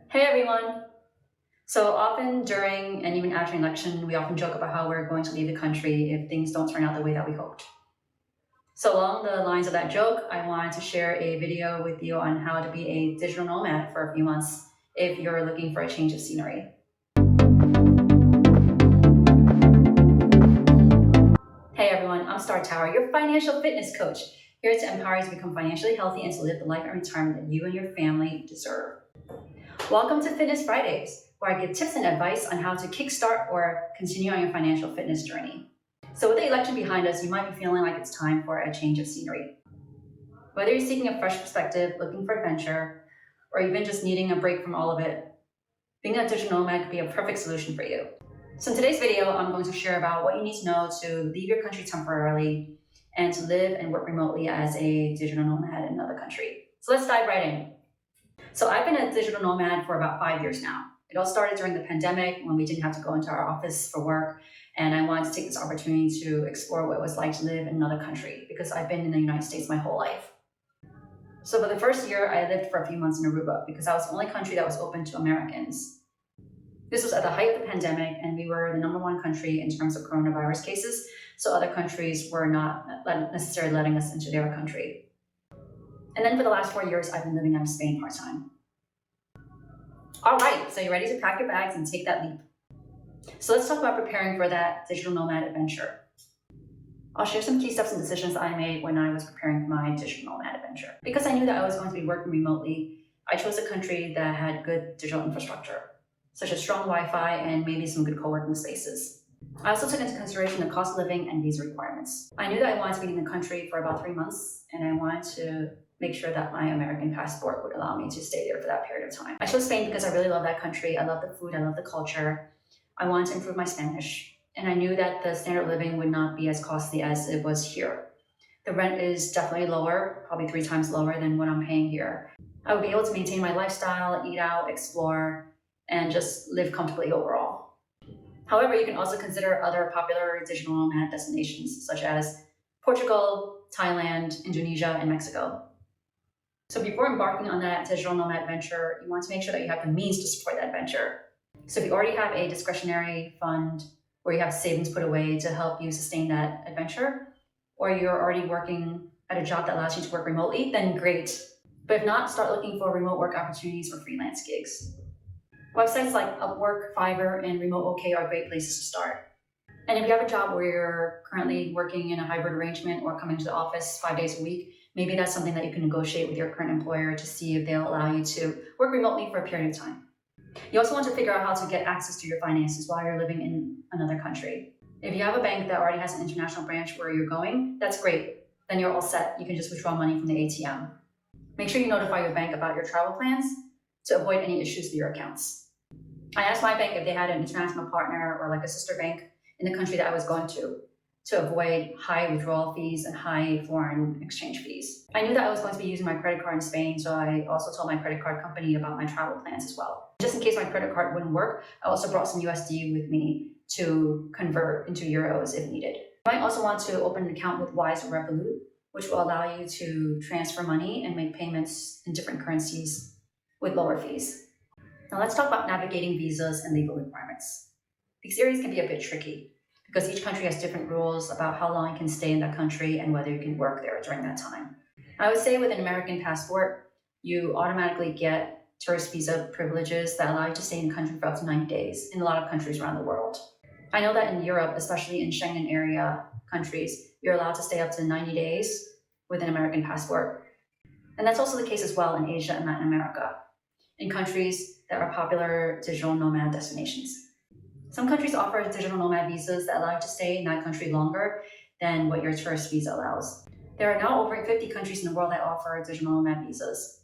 Hey everyone! So often during and even after an election, we often joke about how we're going to leave the country if things don't turn out the way that we hoped. So along the lines of that joke, I wanted to share a video with you on how to be a digital nomad for a few months if you're looking for a change of scenery. Hey everyone, I'm Star Tower, your financial fitness coach, here to empower you to become financially healthy and to live the life and retirement that you and your family deserve. Welcome to Fitness Fridays, where I give tips and advice on how to kickstart or continue on your financial fitness journey. So with the election behind us, you might be feeling like it's time for a change of scenery. Whether you're seeking a fresh perspective, looking for adventure, or even just needing a break from all of it, being a digital nomad could be a perfect solution for you. So in today's video, I'm going to share about what you need to know to leave your country temporarily and to live and work remotely as a digital nomad in another country. So let's dive right in. So I've been a digital nomad for about 5 years now. It all started during the pandemic when we didn't have to go into our office for work. And I wanted to take this opportunity to explore what it was like to live in another country because I've been in the United States my whole life. So for the first year, I lived for a few months in Aruba because that was the only country that was open to Americans. This was at the height of the pandemic, and we were the #1 country in terms of coronavirus cases. So other countries were not necessarily letting us into their country. And then for the last 4 years, I've been living out of Spain part-time. All right, so you're ready to pack your bags and take that leap. So let's talk about preparing for that digital nomad adventure. I'll share some key steps and decisions I made when I was preparing for my digital nomad adventure. Because I knew that I was going to be working remotely, I chose a country that had good digital infrastructure, such as strong Wi-Fi and maybe some good co-working spaces. I also took into consideration the cost of living and visa requirements. I knew that I wanted to be in the country for about 3 months, and I wanted to make sure that my American passport would allow me to stay there for that period of time. I chose Spain because I really love that country. I love the food, I love the culture. I wanted to improve my Spanish, and I knew that the standard of living would not be as costly as it was here. The rent is definitely lower, probably 3 times lower than what I'm paying here. I would be able to maintain my lifestyle, eat out, explore, and just live comfortably overall. However, you can also consider other popular digital nomad destinations such as Portugal, Thailand, Indonesia, and Mexico. So before embarking on that digital nomad venture, you want to make sure that you have the means to support that venture. So if you already have a discretionary fund or you have savings put away to help you sustain that adventure, or you're already working at a job that allows you to work remotely, then great. But if not, start looking for remote work opportunities or freelance gigs. Websites like Upwork, Fiverr, and Remote OK are great places to start. And if you have a job where you're currently working in a hybrid arrangement or coming to the office 5 days a week, maybe that's something that you can negotiate with your current employer to see if they'll allow you to work remotely for a period of time. You also want to figure out how to get access to your finances while you're living in another country. If you have a bank that already has an international branch where you're going, that's great. Then you're all set. You can just withdraw money from the ATM. Make sure you notify your bank about your travel plans to avoid any issues with your accounts. I asked my bank if they had an international partner or like a sister bank in the country that I was going to avoid high withdrawal fees and high foreign exchange fees. I knew that I was going to be using my credit card in Spain, so I also told my credit card company about my travel plans as well. Just in case my credit card wouldn't work, I also brought some USD with me to convert into euros if needed. You might also want to open an account with Wise or Revolut, which will allow you to transfer money and make payments in different currencies with lower fees. Now let's talk about navigating visas and legal requirements. These areas can be a bit tricky because each country has different rules about how long you can stay in that country and whether you can work there during that time. I would say with an American passport, you automatically get tourist visa privileges that allow you to stay in the country for up to 90 days in a lot of countries around the world. I know that in Europe, especially in Schengen area countries, you're allowed to stay up to 90 days with an American passport. And that's also the case as well in Asia and Latin America, in countries that are popular digital nomad destinations. Some countries offer digital nomad visas that allow you to stay in that country longer than what your tourist visa allows. There are now over 50 countries in the world that offer digital nomad visas.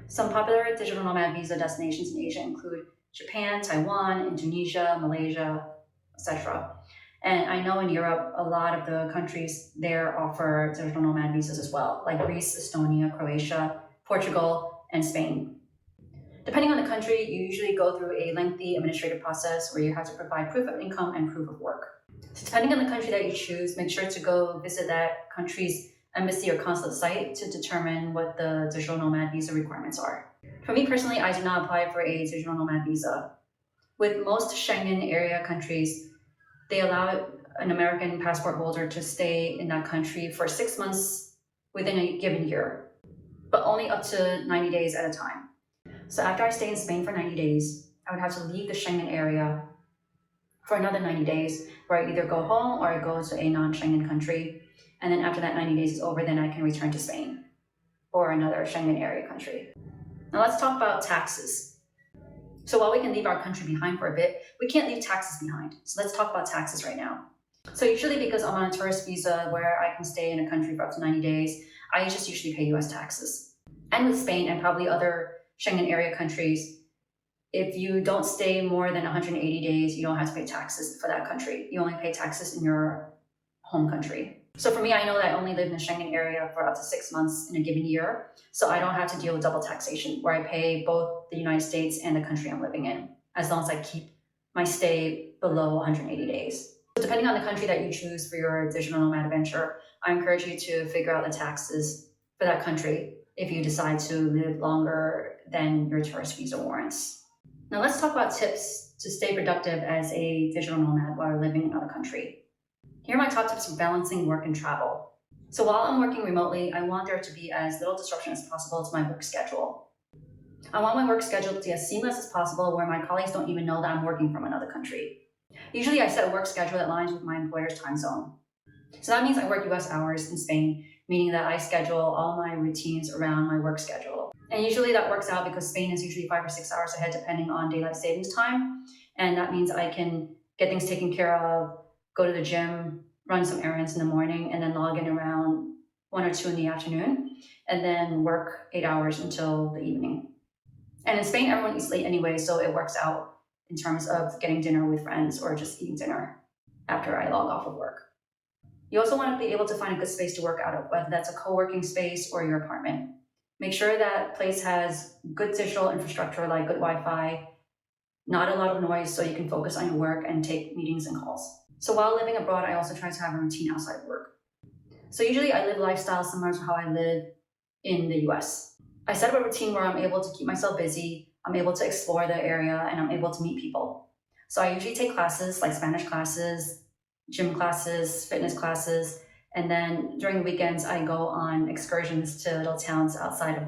Some popular digital nomad visa destinations in Asia include Japan, Taiwan, Indonesia, Malaysia, etc. And I know in Europe, a lot of the countries there offer digital nomad visas as well, like Greece, Estonia, Croatia, Portugal, and Spain. Depending on the country, you usually go through a lengthy administrative process where you have to provide proof of income and proof of work. So depending on the country that you choose, make sure to go visit that country's embassy or consulate site to determine what the digital nomad visa requirements are. For me personally, I do not apply for a digital nomad visa. With most Schengen area countries, they allow an American passport holder to stay in that country for 6 months within a given year, but only up to 90 days at a time. So after I stay in Spain for 90 days, I would have to leave the Schengen area for another 90 days, where I either go home or I go to a non-Schengen country. And then after that 90 days is over, then I can return to Spain or another Schengen area country. Now let's talk about taxes. So while we can leave our country behind for a bit, we can't leave taxes behind. So let's talk about taxes right now. So usually, because I'm on a tourist visa where I can stay in a country for up to 90 days, I just usually pay US taxes. And with Spain and probably other Schengen area countries, if you don't stay more than 180 days, you don't have to pay taxes for that country. You only pay taxes in your home country. So for me, I know that I only live in the Schengen area for up to 6 months in a given year, so I don't have to deal with double taxation, where I pay both the United States and the country I'm living in, as long as I keep my stay below 180 days. So depending on the country that you choose for your digital nomad adventure, I encourage you to figure out the taxes for that country if you decide to live longer than your tourist visa warrants. Now let's talk about tips to stay productive as a digital nomad while living in another country. Here are my top tips for balancing work and travel. So while I'm working remotely, I want there to be as little disruption as possible to my work schedule. I want my work schedule to be as seamless as possible, where my colleagues don't even know that I'm working from another country. Usually I set a work schedule that aligns with my employer's time zone. So that means I work US hours in Spain, meaning that I schedule all my routines around my work schedule. And usually that works out because Spain is usually 5 or 6 hours ahead depending on daylight savings time. And that means I can get things taken care of, go to the gym, run some errands in the morning, and then log in around 1 or 2 in the afternoon, and then work 8 hours until the evening. And in Spain, everyone eats late anyway, so it works out in terms of getting dinner with friends or just eating dinner after I log off of work. You also want to be able to find a good space to work out of, whether that's a co-working space or your apartment. Make sure that place has good digital infrastructure like good Wi-Fi, not a lot of noise so you can focus on your work and take meetings and calls. So while living abroad, I also try to have a routine outside of work. So usually I live a lifestyle similar to how I live in the US. I set up a routine where I'm able to keep myself busy, I'm able to explore the area, and I'm able to meet people. So I usually take classes like Spanish classes, gym classes, fitness classes, and then during the weekends, I go on excursions to little towns outside of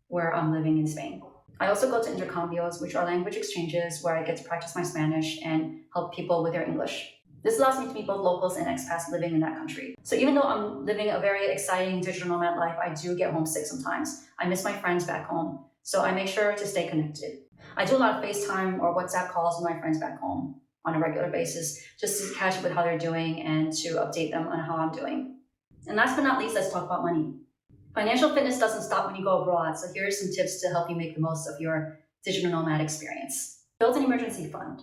where I'm living in Spain. I also go to intercambios, which are language exchanges where I get to practice my Spanish and help people with their English. This allows me to meet both locals and expats living in that country. So even though I'm living a very exciting digital nomad life, I do get homesick sometimes. I miss my friends back home, so I make sure to stay connected. I do a lot of FaceTime or WhatsApp calls with my friends back home on a regular basis, just to catch up with how they're doing and to update them on how I'm doing. And last but not least, let's talk about money. Financial fitness doesn't stop when you go abroad, so here are some tips to help you make the most of your digital nomad experience. Build an emergency fund.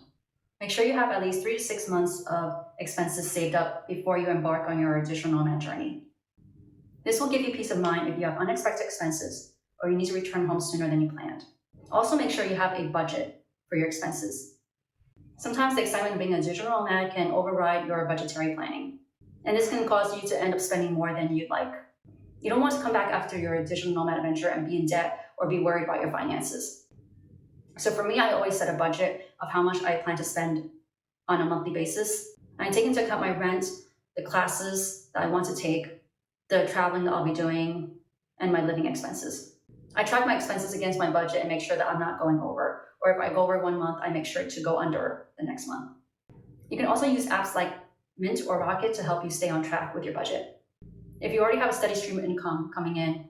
Make sure you have at least 3 to 6 months of expenses saved up before you embark on your digital nomad journey. This will give you peace of mind if you have unexpected expenses or you need to return home sooner than you planned. Also, make sure you have a budget for your expenses. Sometimes the excitement of being a digital nomad can override your budgetary planning, and this can cause you to end up spending more than you'd like. You don't want to come back after your digital nomad adventure and be in debt or be worried about your finances. So for me, I always set a budget of how much I plan to spend on a monthly basis. I take into account my rent, the classes that I want to take, the traveling that I'll be doing, and my living expenses. I track my expenses against my budget and make sure that I'm not going over. Or if I go over 1 month, I make sure to go under the next month. You can also use apps like Mint or Rocket to help you stay on track with your budget. If you already have a steady stream of income coming in,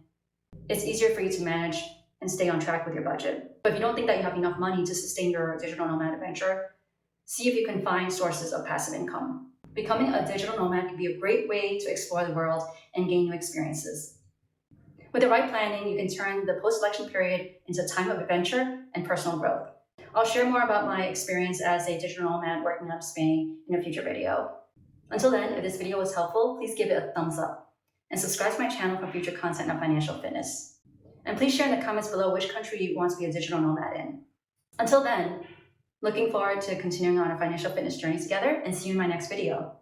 it's easier for you to manage and stay on track with your budget. But if you don't think that you have enough money to sustain your digital nomad adventure, see if you can find sources of passive income. Becoming a digital nomad can be a great way to explore the world and gain new experiences. With the right planning, you can turn the post-election period into a time of adventure and personal growth. I'll share more about my experience as a digital nomad working out of Spain in a future video. Until then, if this video was helpful, please give it a thumbs up and subscribe to my channel for future content on financial fitness. And please share in the comments below which country you want to be a digital nomad in. Until then, looking forward to continuing on our financial fitness journey together, and see you in my next video.